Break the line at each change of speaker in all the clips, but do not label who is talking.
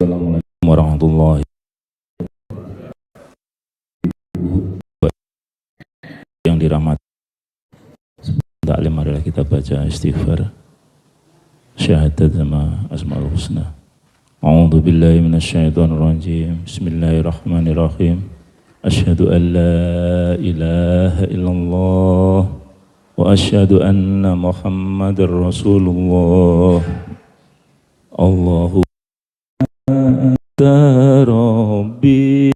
Assalamualaikum warahmatullahi wabarakatuh. Yang dirahmati taklim, marilah kita baca istighfar, syahadat sama asmaul husna. A'udzu billahi minasyaitonir rajim. Bismillahirrahmanirrahim. Asyhadu an la ilaha illallah wa asyhadu anna Muhammadar Rasulullah. Allahu anta rabbi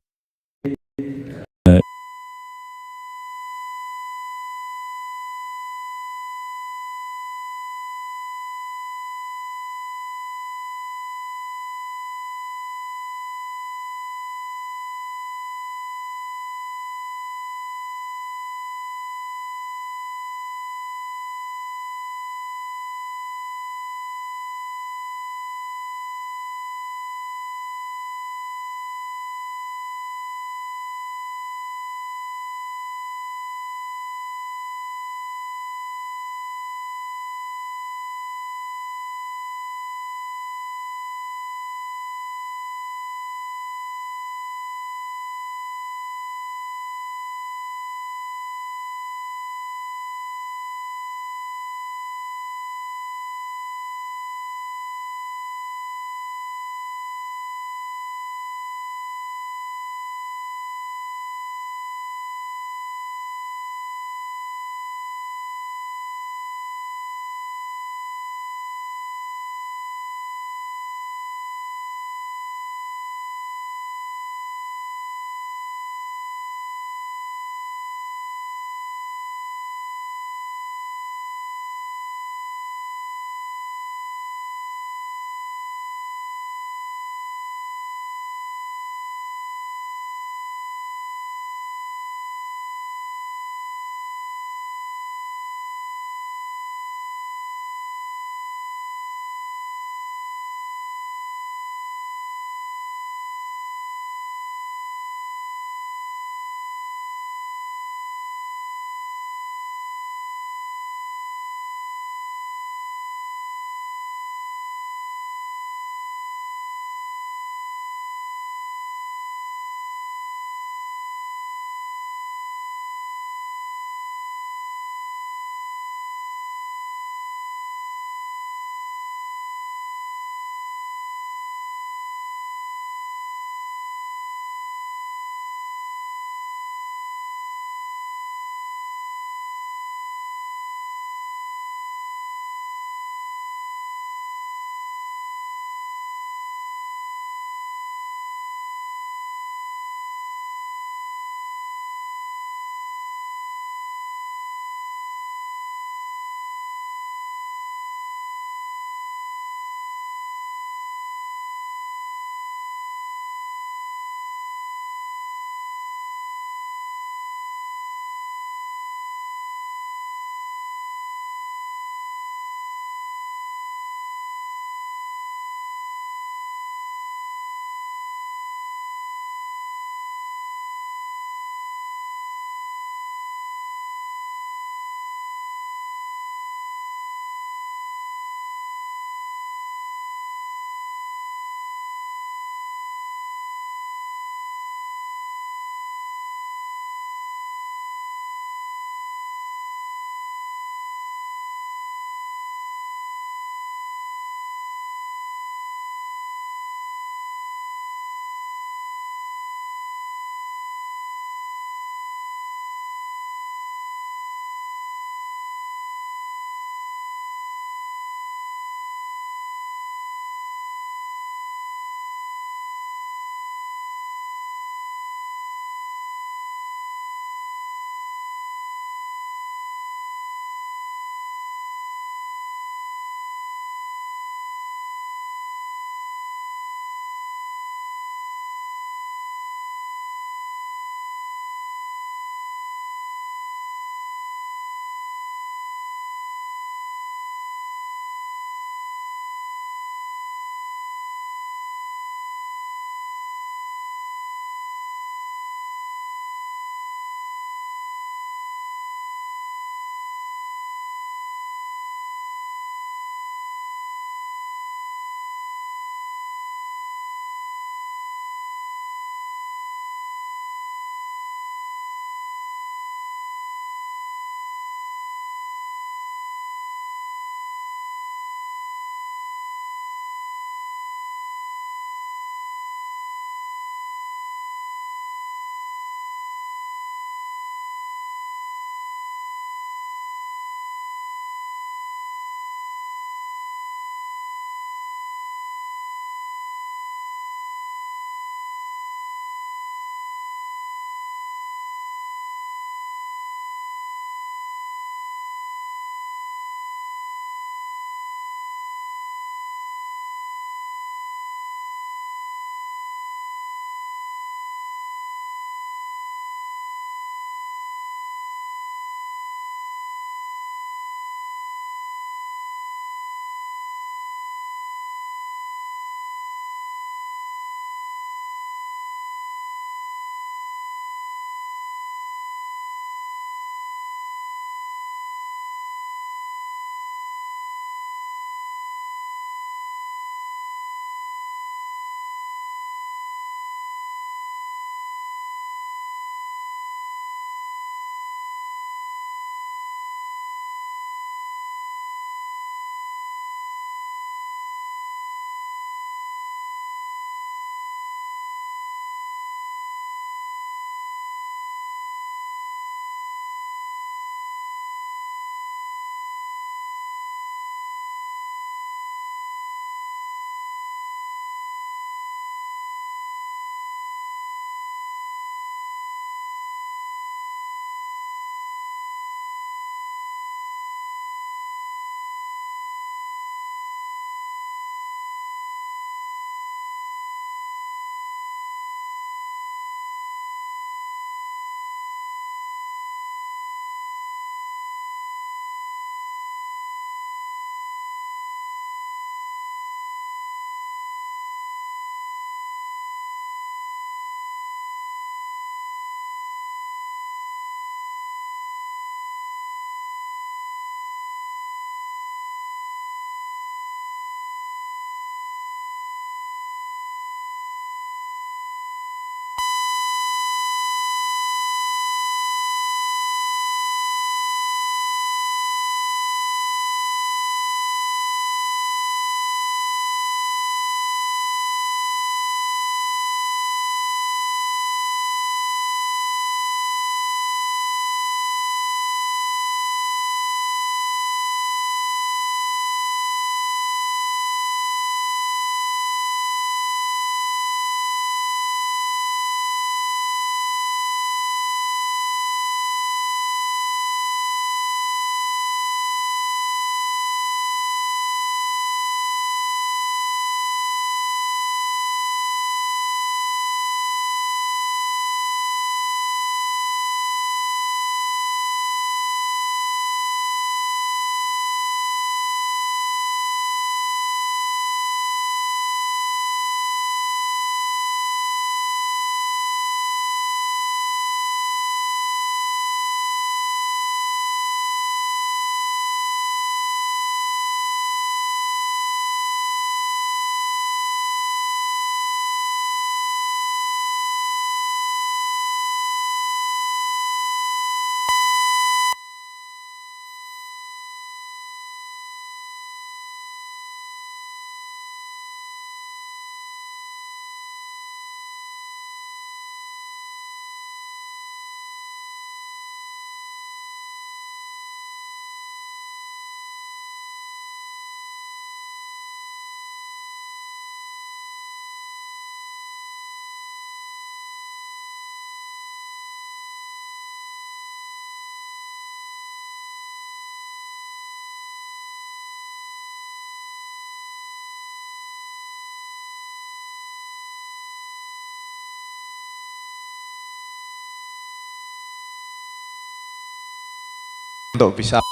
untuk bisa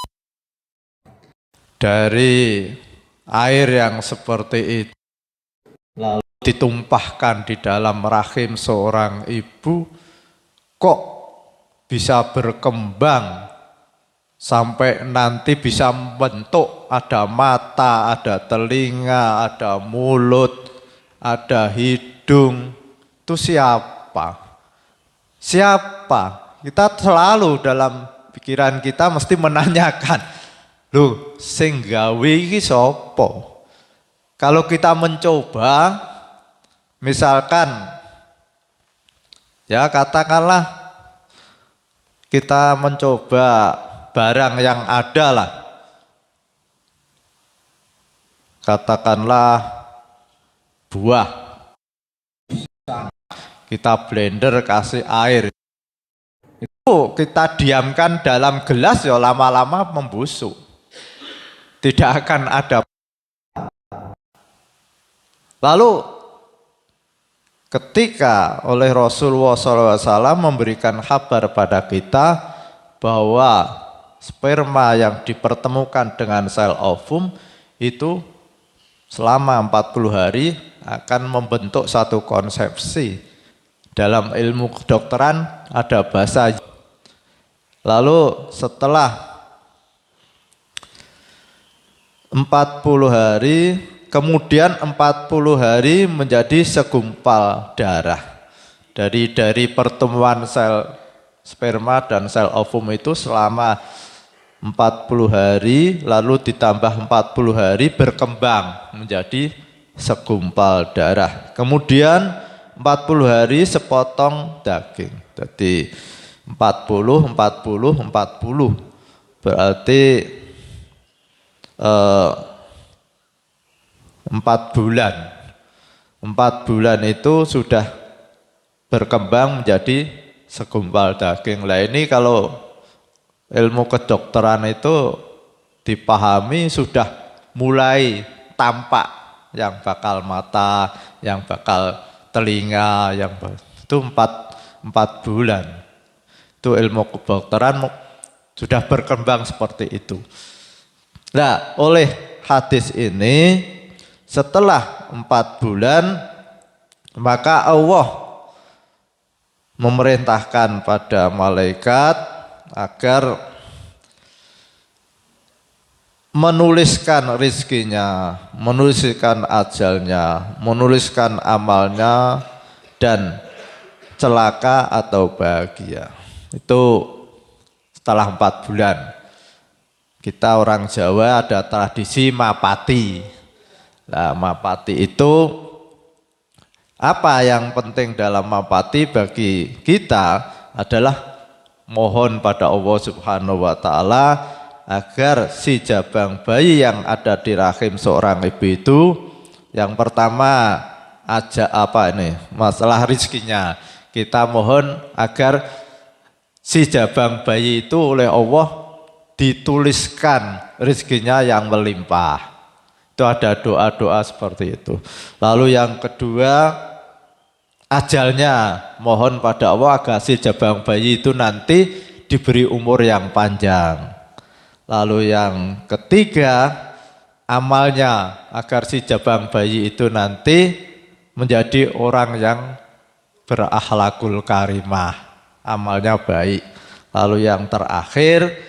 dari air yang seperti itu lalu ditumpahkan di dalam rahim seorang ibu, kok bisa berkembang sampai nanti bisa membentuk ada mata, ada telinga, ada mulut, ada hidung. Itu siapa? Siapa? Kita selalu dalam pikiran kita mesti menanyakan, loh, sing gawe iki sapa? Kalau kita mencoba, misalkan, ya katakanlah kita mencoba barang yang ada lah, katakanlah buah, kita blender kasih air, itu kita diamkan dalam gelas ya lama-lama membusuk, tidak akan ada. Lalu ketika oleh Rasulullah SAW memberikan kabar pada kita bahwa sperma yang dipertemukan dengan sel ovum itu selama 40 hari akan membentuk satu konsepsi. Dalam ilmu kedokteran ada bahasa. Lalu setelah 40 hari, kemudian 40 hari menjadi segumpal darah. Dari pertemuan sel sperma dan sel ovum itu selama 40 hari, lalu ditambah 40 hari berkembang menjadi segumpal darah. Kemudian 40 hari sepotong daging. Jadi 40, 40. Berarti 4 bulan. 4 bulan itu sudah berkembang menjadi segumpal daging. Lah ini kalau ilmu kedokteran itu dipahami sudah mulai tampak yang bakal mata, yang bakal telinga, itu 4 bulan. Itu ilmu kedokteran sudah berkembang seperti itu. Nah, oleh hadis ini setelah 4 bulan maka Allah memerintahkan pada malaikat agar menuliskan rizkinya, menuliskan ajalnya, menuliskan amalnya, dan celaka atau bahagia. Itu setelah 4 bulan. Kita orang Jawa ada tradisi mapati. Nah, mapati itu apa yang penting dalam mapati bagi kita adalah mohon pada Allah Subhanahu wa Ta'ala agar si jabang bayi yang ada di rahim seorang ibu itu, yang pertama masalah rizkinya, kita mohon agar si jabang bayi itu oleh Allah dituliskan rizkinya yang melimpah. Itu ada doa-doa seperti itu. Lalu yang kedua, ajalnya, mohon pada Allah agar si jabang bayi itu nanti diberi umur yang panjang. Lalu yang ketiga, amalnya, agar si jabang bayi itu nanti menjadi orang yang berakhlakul karimah, amalnya baik. Lalu yang terakhir,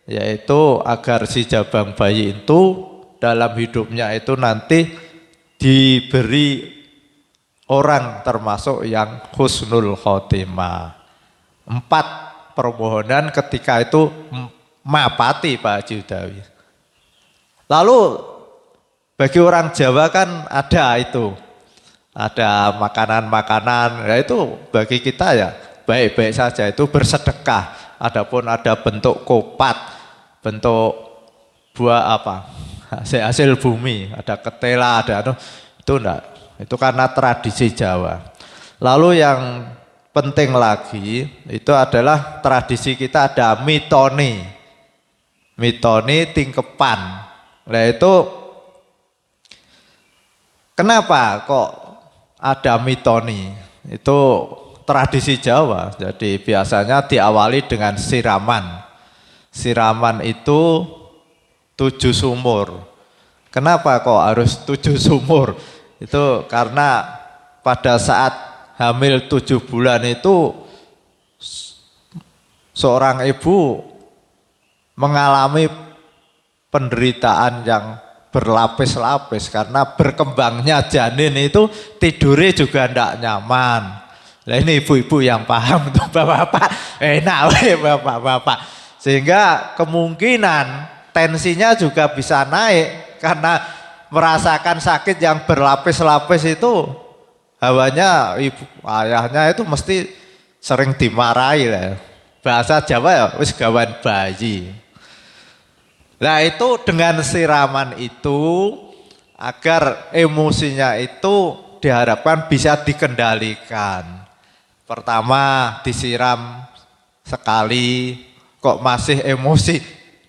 yaitu agar si jabang bayi itu dalam hidupnya itu nanti diberi orang termasuk yang husnul khotimah. 4 permohonan ketika itu mapati Pak Haji Udawi. Lalu bagi orang Jawa kan ada itu, ada makanan-makanan, ya itu bagi kita ya baik-baik saja, itu bersedekah. Adapun ada bentuk kopat, bentuk buah hasil bumi, ada ketela, ada itu enggak. Itu karena tradisi Jawa. Lalu yang penting lagi itu adalah tradisi kita ada mitoni. Mitoni tingkepan. Nah itu kenapa kok ada mitoni? Itu tradisi Jawa. Jadi biasanya diawali dengan siraman. siraman itu 7 sumur. Kenapa kok harus 7 sumur? Itu karena pada saat hamil 7 bulan itu seorang ibu mengalami penderitaan yang berlapis-lapis karena berkembangnya janin itu tidurnya juga tidak nyaman. Nah ini ibu-ibu yang paham tuh bapak-bapak, enak weh bapak-bapak. Sehingga kemungkinan tensinya juga bisa naik karena merasakan sakit yang berlapis-lapis itu hawanya ibu ayahnya itu mesti sering dimarahi lah. Bahasa Jawa ya wis gawan bayi. Nah itu dengan siraman itu agar emosinya itu diharapkan bisa dikendalikan. Pertama disiram sekali kok masih emosi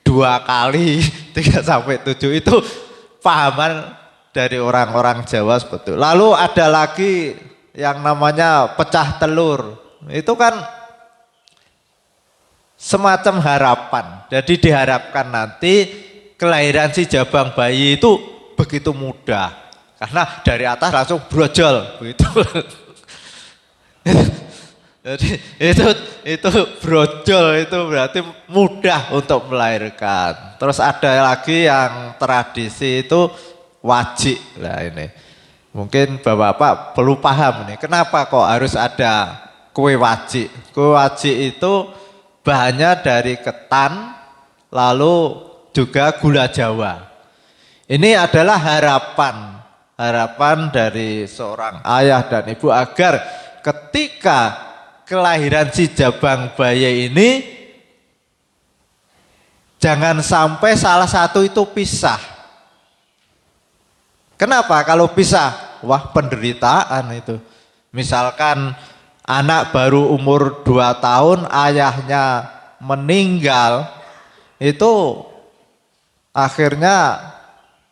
2 kali 3 sampai 7 itu pahaman dari orang-orang Jawa seperti itu. Lalu ada lagi yang namanya pecah telur. Itu kan semacam harapan. Jadi diharapkan nanti kelahiran si jabang bayi itu begitu mudah. Karena dari atas langsung brojol begitu. Jadi itu brojol itu berarti mudah untuk melahirkan. Terus ada lagi yang tradisi itu wajik. Nah ini mungkin bapak-bapak perlu paham nih. Kenapa kok harus ada kue wajik? Kue wajik itu bahannya dari ketan, lalu juga gula Jawa. Ini adalah harapan dari seorang ayah dan ibu agar ketika kelahiran si jabang bayi ini jangan sampai salah satu itu pisah. Kenapa? Kalau pisah, wah penderitaan itu. Misalkan anak baru umur 2 tahun, ayahnya meninggal, itu akhirnya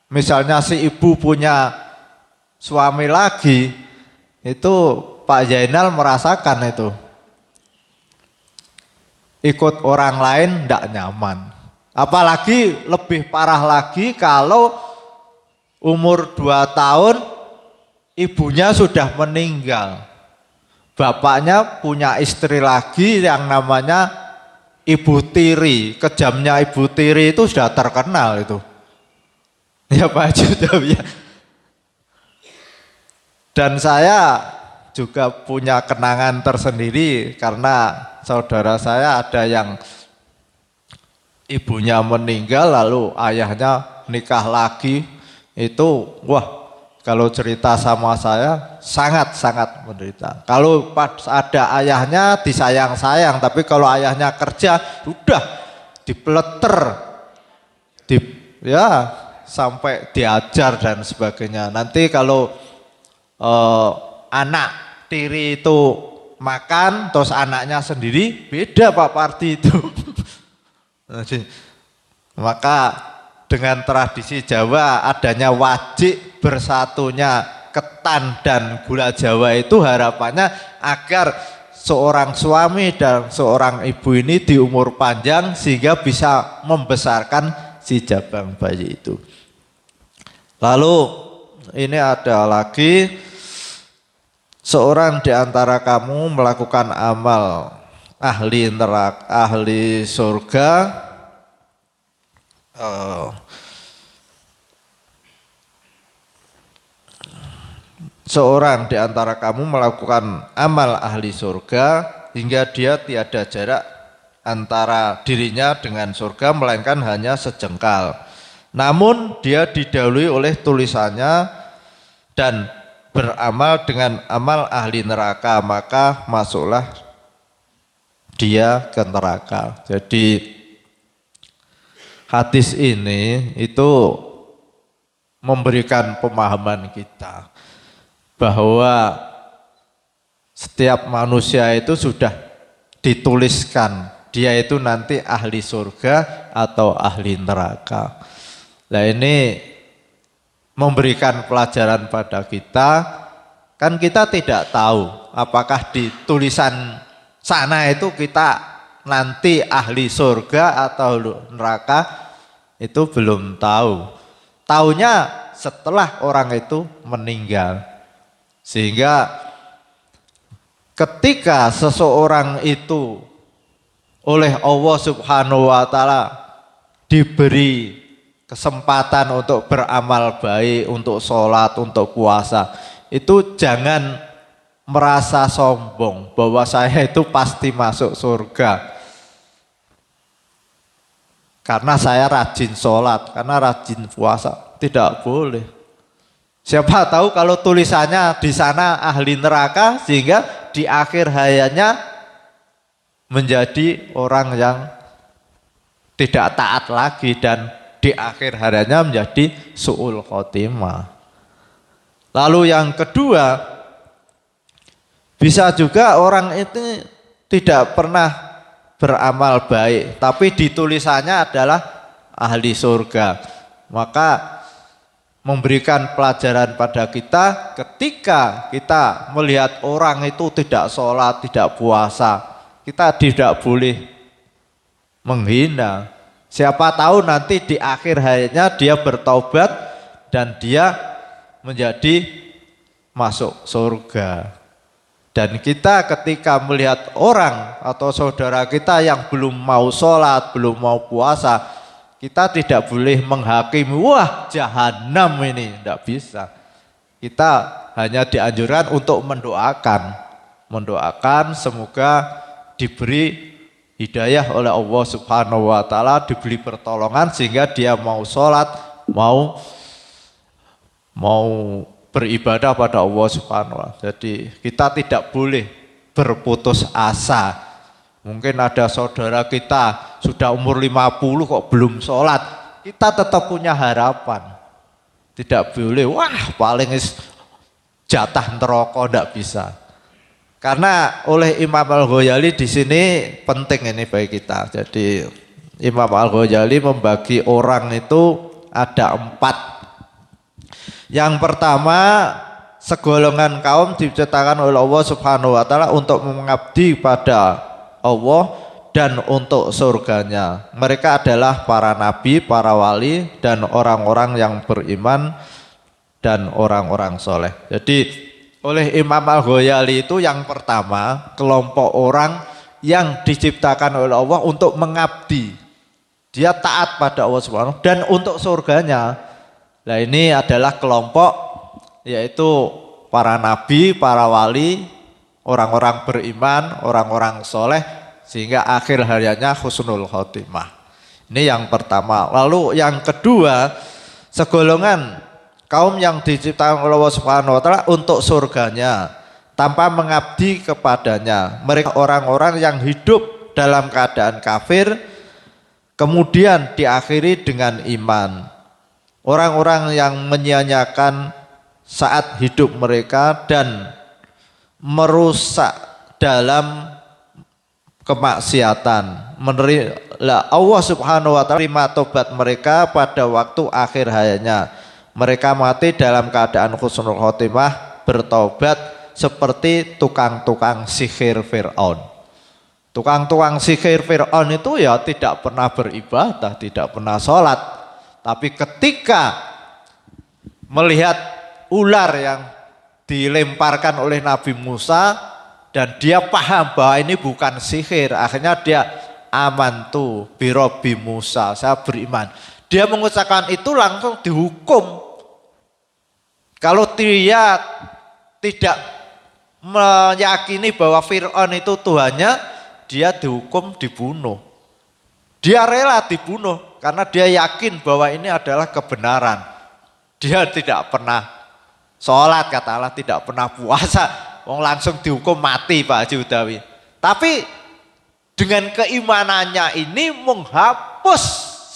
misalnya si ibu punya suami lagi, itu Pak Zainal merasakan itu. Ikut orang lain tidak nyaman. Apalagi lebih parah lagi kalau umur 2 tahun ibunya sudah meninggal. Bapaknya punya istri lagi yang namanya Ibu Tiri. Kejamnya Ibu Tiri itu sudah terkenal itu. Ya Pak Haji. Dan saya juga punya kenangan tersendiri karena saudara saya ada yang ibunya meninggal lalu ayahnya nikah lagi. Itu wah, kalau cerita sama saya sangat-sangat menderita. Kalau pas ada ayahnya disayang-sayang, tapi kalau ayahnya kerja udah dipeleter, ya sampai diajar dan sebagainya. Nanti kalau anak tiri itu makan, terus anaknya sendiri beda Pak Parti itu. Maka dengan tradisi Jawa adanya wajik bersatunya ketan dan gula Jawa itu harapannya agar seorang suami dan seorang ibu ini di umur panjang sehingga bisa membesarkan si jabang bayi itu. Lalu ini ada lagi, seorang di antara kamu melakukan amal ahli neraka, ahli surga, seorang di antara kamu melakukan amal ahli surga hingga dia tiada jarak antara dirinya dengan surga melainkan hanya sejengkal. Namun dia didahului oleh tulisannya dan beramal dengan amal ahli neraka, maka masuklah dia ke neraka. Jadi hadis ini itu memberikan pemahaman kita bahwa setiap manusia itu sudah dituliskan dia itu nanti ahli surga atau ahli neraka. Nah ini memberikan pelajaran pada kita, kan kita tidak tahu apakah di tulisan sana itu kita nanti ahli surga atau neraka itu belum tahu. Taunya setelah orang itu meninggal. Sehingga ketika seseorang itu oleh Allah Subhanahu wa taala diberi kesempatan untuk beramal baik, untuk sholat, untuk puasa, itu jangan merasa sombong bahwa saya itu pasti masuk surga karena saya rajin sholat, karena rajin puasa. Tidak boleh. Siapa tahu kalau tulisannya di sana ahli neraka, sehingga di akhir hayatnya menjadi orang yang tidak taat lagi dan di akhir hayatnya menjadi su'ul khotimah. Lalu yang kedua, bisa juga orang itu tidak pernah beramal baik, tapi ditulisannya adalah ahli surga. Maka memberikan pelajaran pada kita ketika kita melihat orang itu tidak sholat, tidak puasa, kita tidak boleh menghina. Siapa tahu nanti di akhir hayatnya dia bertaubat dan dia menjadi masuk surga. Dan kita ketika melihat orang atau saudara kita yang belum mau sholat, belum mau puasa, kita tidak boleh menghakimi, wah jahanam ini, tidak bisa. Kita hanya dianjurkan untuk mendoakan semoga diberi hidayah oleh Allah Subhanahu wa taala, diberi pertolongan sehingga dia mau sholat, mau beribadah pada Allah Subhanahu wa taala. Jadi kita tidak boleh berputus asa. Mungkin ada saudara kita sudah umur 50 kok belum sholat, kita tetap punya harapan. Tidak boleh, wah paling jatah neraka, tidak bisa. Karena oleh Imam Al-Ghazali di sini penting ini bagi kita. Jadi Imam Al-Ghazali membagi orang itu ada 4. Yang pertama, segolongan kaum diciptakan oleh Allah Subhanahu wa taala untuk mengabdi pada Allah dan untuk surganya. Mereka adalah para nabi, para wali, dan orang-orang yang beriman dan orang-orang soleh. Jadi oleh Imam Al-Ghazali itu yang pertama, kelompok orang yang diciptakan oleh Allah untuk mengabdi. Dia taat pada Allah Subhanahu dan untuk surganya. Nah ini adalah kelompok yaitu para nabi, para wali, orang-orang beriman, orang-orang soleh, sehingga akhir hayatnya husnul khotimah. Ini yang pertama. Lalu yang kedua, segolongan kaum yang diciptakan oleh Allah Subhanahu wa taala untuk surganya tanpa mengabdi kepadanya. Mereka orang-orang yang hidup dalam keadaan kafir kemudian diakhiri dengan iman. Orang-orang yang menyia-nyiakan saat hidup mereka dan merusak dalam kemaksiatan. Allah Subhanahu wa taala terima tobat mereka pada waktu akhir hayatnya. Mereka mati dalam keadaan husnul khotimah, bertaubat seperti tukang-tukang sihir Fir'aun. Tukang-tukang sihir Fir'aun itu ya tidak pernah beribadah, tidak pernah sholat. Tapi ketika melihat ular yang dilemparkan oleh Nabi Musa dan dia paham bahwa ini bukan sihir, akhirnya dia amantu birobi Musa, saya beriman. Dia mengucapkan itu langsung dihukum. Kalau dia tidak meyakini bahwa Fir'aun itu Tuhannya, dia dihukum dibunuh. Dia rela dibunuh karena dia yakin bahwa ini adalah kebenaran. Dia tidak pernah sholat, kata Allah, tidak pernah puasa, langsung dihukum mati Pak Haji Udawi. Tapi dengan keimanannya ini menghapus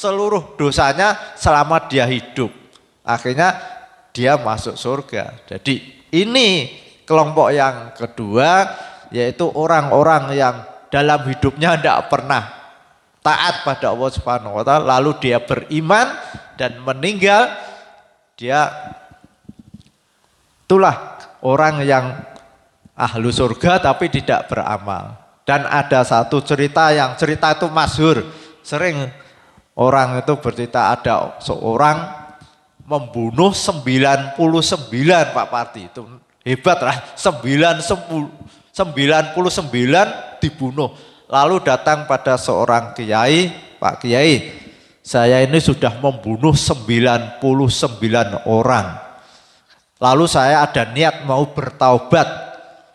seluruh dosanya selama dia hidup. Akhirnya dia masuk surga. Jadi ini kelompok yang kedua, yaitu orang-orang yang dalam hidupnya tidak pernah taat pada Allah Subhanahu wa taala, lalu dia beriman dan meninggal, dia itulah orang yang ahlu surga tapi tidak beramal. Dan ada satu cerita itu masyhur. Sering orang itu bercerita ada seorang membunuh 99 Pak Parti. Itu hebat lah, 99 dibunuh. Lalu datang pada seorang kiai, Pak Kiai, saya ini sudah membunuh 99 orang. Lalu saya ada niat mau bertaubat.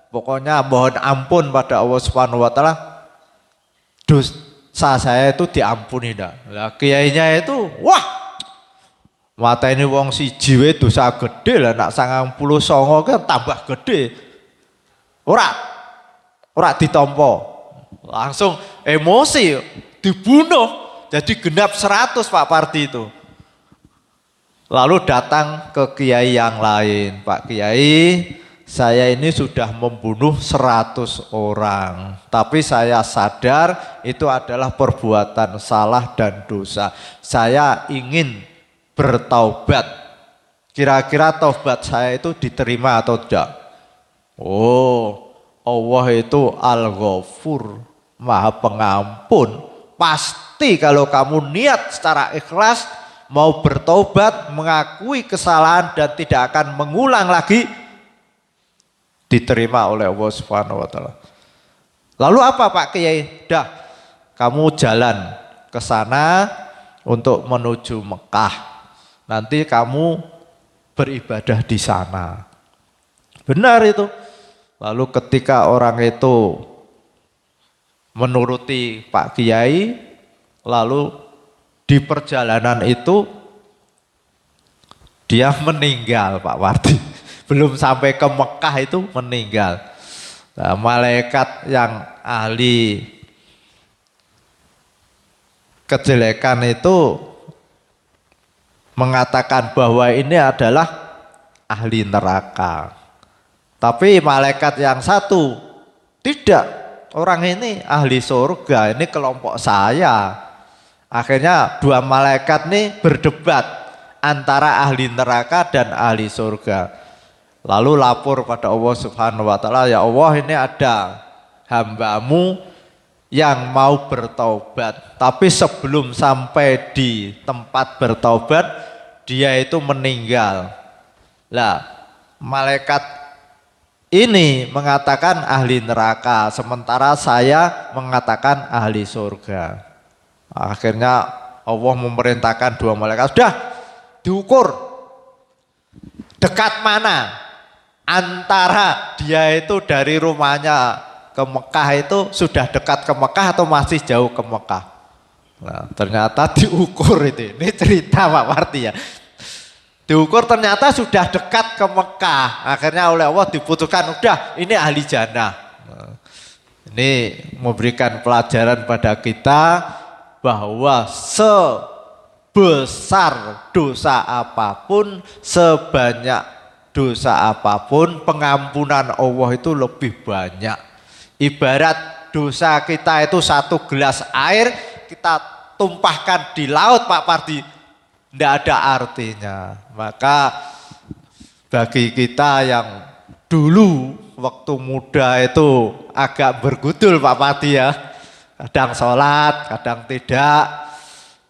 Pokoknya mohon ampun pada Allah Subhanahu wa taala. Dosa saya itu diampuni dah. Lah kiainya itu, wah, mata ini wong siji wae dosa gede lah, nak 99 kan tambah gede. Ora ditampa. Langsung emosi dibunuh. Jadi genap 100 Pak Parti itu. Lalu datang ke kiai yang lain. Pak Kiai, saya ini sudah membunuh 100 orang. Tapi saya sadar itu adalah perbuatan salah dan dosa. Saya ingin bertaubat. Kira-kira taubat saya itu diterima atau tidak? Oh, Allah itu Al-Ghafur, Maha Pengampun. Pasti kalau kamu niat secara ikhlas mau bertobat, mengakui kesalahan dan tidak akan mengulang lagi, diterima oleh Allah Subhanahu wa taala. Lalu apa Pak Kiai? Dah, kamu jalan ke sana untuk menuju Mekah. Nanti kamu beribadah di sana. Benar itu. Lalu ketika orang itu menuruti Pak Kiai, lalu di perjalanan itu dia meninggal Pak Wardi. Belum sampai ke Mekah itu meninggal. Nah, malaikat yang ahli kejelekan itu mengatakan bahwa ini adalah ahli neraka. Tapi malaikat yang satu tidak, orang ini ahli surga, ini kelompok saya. Akhirnya dua malaikat ini berdebat antara ahli neraka dan ahli surga. Lalu lapor pada Allah Subhanahu wa taala, ya Allah, ini ada hambamu yang mau bertaubat, tapi sebelum sampai di tempat bertaubat dia itu meninggal. Lah, malaikat ini mengatakan ahli neraka, sementara saya mengatakan ahli surga. Akhirnya Allah memerintahkan dua malaikat, sudah diukur dekat mana antara dia itu dari rumahnya ke Mekah itu, sudah dekat ke Mekah atau masih jauh ke Mekah. Nah, ternyata diukur itu. Ini cerita Pak Parti ya. Diukur ternyata sudah dekat ke Mekah. Akhirnya oleh Allah diputuskan, udah ini ahli jannah. Nah, ini memberikan pelajaran pada kita bahwa sebesar dosa apapun, sebanyak dosa apapun, pengampunan Allah itu lebih banyak. Ibarat dosa kita itu 1 gelas air, kita tumpahkan di laut Pak Pardi, tidak ada artinya. Maka bagi kita yang dulu waktu muda itu agak bergudul Pak Pardi ya, kadang sholat, kadang tidak,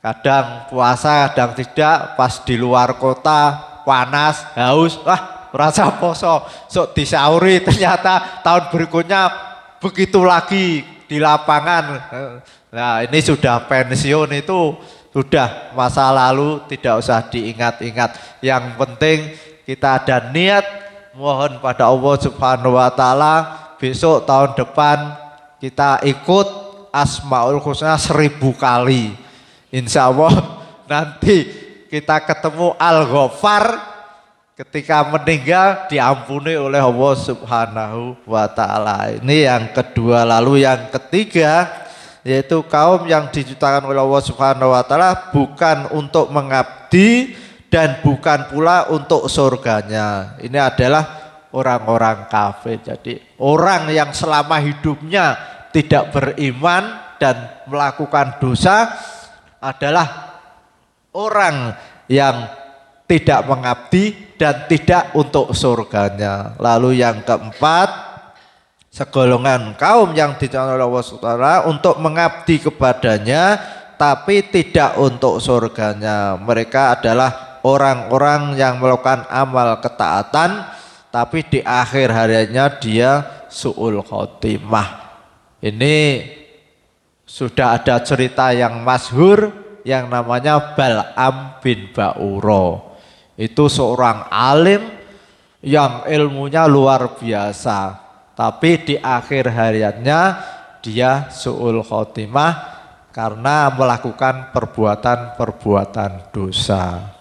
kadang puasa, kadang tidak, pas di luar kota panas, haus, wah rasa poso, sok disauri, ternyata tahun berikutnya begitu lagi di lapangan. Nah ini sudah pensiun, itu sudah masa lalu, tidak usah diingat-ingat. Yang penting kita ada niat, mohon pada Allah Subhanahu wa taala besok tahun depan kita ikut Asmaul Husna 1000 kali. Insya Allah nanti kita ketemu Al-Ghaffar, ketika meninggal diampuni oleh Allah Subhanahu wa taala. Ini yang kedua. Lalu yang ketiga, yaitu kaum yang diciptakan oleh Allah Subhanahu wa taala bukan untuk mengabdi dan bukan pula untuk surganya. Ini adalah orang-orang kafir. Jadi orang yang selama hidupnya tidak beriman dan melakukan dosa adalah orang yang tidak mengabdi dan tidak untuk surganya. Lalu yang keempat, segolongan kaum yang dicanangkan oleh Allah SWT untuk mengabdi kepadanya, tapi tidak untuk surganya. Mereka adalah orang-orang yang melakukan amal ketaatan, tapi di akhir harinya dia su'ul khotimah. Ini sudah ada cerita yang masyhur yang namanya Bal'am bin Ba'uro. Itu seorang alim yang ilmunya luar biasa, tapi di akhir hariannya dia su'ul khotimah karena melakukan perbuatan-perbuatan dosa.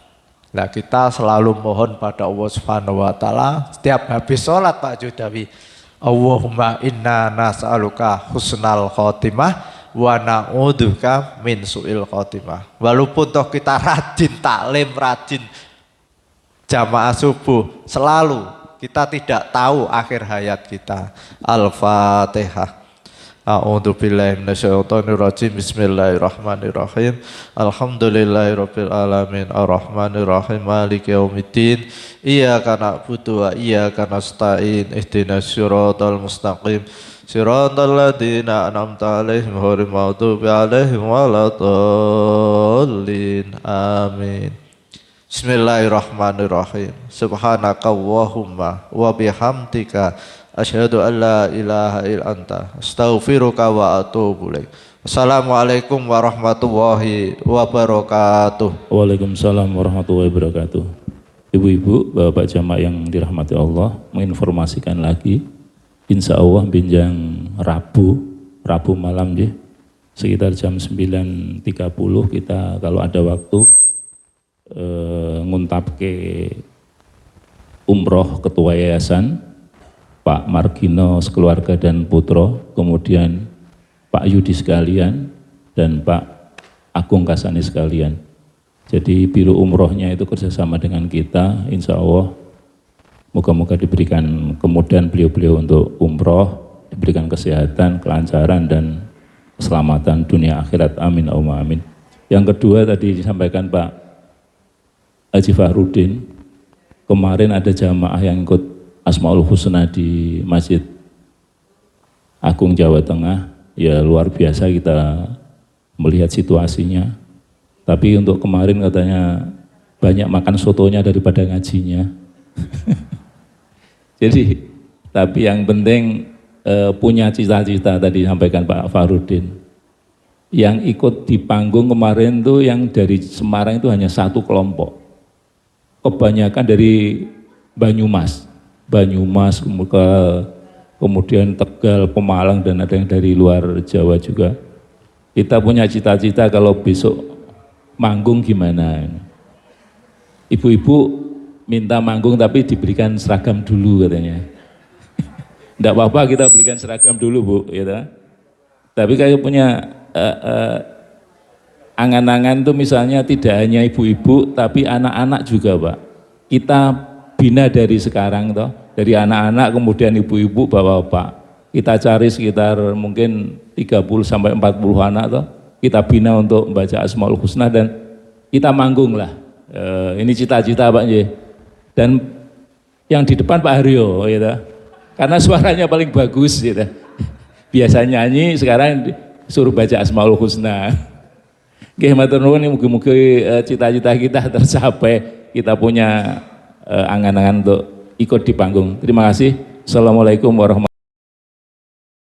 Nah, kita selalu mohon pada Allah Subhanahu wa taala setiap habis sholat Pak Judawi, Allahumma inna nas'aluka husnal khotimah wa na'udzubika min su'il khotimah. Walaupun toh kita rajin taklim, rajin jamaah subuh, selalu kita tidak tahu akhir hayat kita. Al-Fatihah. A'udzu billahi minasyaitonir rajim. Bismillahirrahmanirrahim. Alhamdulillahirabbil alamin arrahmanir rahim maliki yaumiddin. Iyyaka na'budu wa iyyaka nasta'in. Ihdinas siratal mustaqim. Siratal ladzina an'amta 'alaihim ghairil maghdubi 'alaihim waladdallin. Amin. Bismillahirrahmanirrahim. Subhanaka Allahumma wa bihamdika asyhadu an la ilaha illa anta astaghfiruka wa atubu ilaik. Assalamualaikum warahmatullahi wabarakatuh.
Waalaikumsalam warahmatullahi wabarakatuh. Ibu-ibu, bapak jamaah yang dirahmati Allah, menginformasikan lagi, insya Allah binjang Rabu malam ya, sekitar jam 9.30 kita kalau ada waktu nguntapke umroh ketua yayasan Pak Margino sekeluarga dan putra, kemudian Pak Yudi sekalian dan Pak Agung Kasani sekalian. Jadi biro umrohnya itu kerjasama dengan kita, insya Allah moga-moga diberikan kemudahan beliau-beliau untuk umroh, diberikan kesehatan, kelancaran dan keselamatan dunia akhirat, amin Allahumma amin. Yang kedua tadi disampaikan Pak Haji Fahrudin, kemarin ada jamaah yang ikut Asmaul Husna di Masjid Agung Jawa Tengah, ya luar biasa kita melihat situasinya. Tapi untuk kemarin katanya banyak makan sotonya daripada ngajinya. Jadi, tapi yang penting punya cita-cita tadi sampaikan Pak Fahrudin. Yang ikut di panggung kemarin tuh yang dari Semarang itu hanya satu kelompok. Kebanyakan dari Banyumas, kemudian Tegal, Pemalang, dan ada yang dari luar Jawa juga. Kita punya cita-cita kalau besok manggung gimana. Ibu-ibu minta manggung tapi diberikan seragam dulu katanya. Tidak apa-apa kita berikan seragam dulu Bu. Gitu. Tapi kayak punya angan-angan tuh misalnya tidak hanya ibu-ibu tapi anak-anak juga Pak. Kita bina dari sekarang toh, dari anak-anak kemudian ibu-ibu bapak-bapak. Kita cari sekitar mungkin 30 sampai 40 anak toh. Kita bina untuk membaca Asmaul Husna dan kita manggung lah. Ini cita-cita Pak Nje. Dan yang di depan Pak Haryo gitu. Karena suaranya paling bagus gitu. Biasa nyanyi, sekarang suruh baca Asmaul Husna. Nggih matur nuwun, mugi-mugi cita-cita kita tercapai. Kita punya angan-angan untuk ikut di panggung. Terima kasih. Assalamualaikum warahmatullahi wabarakatuh.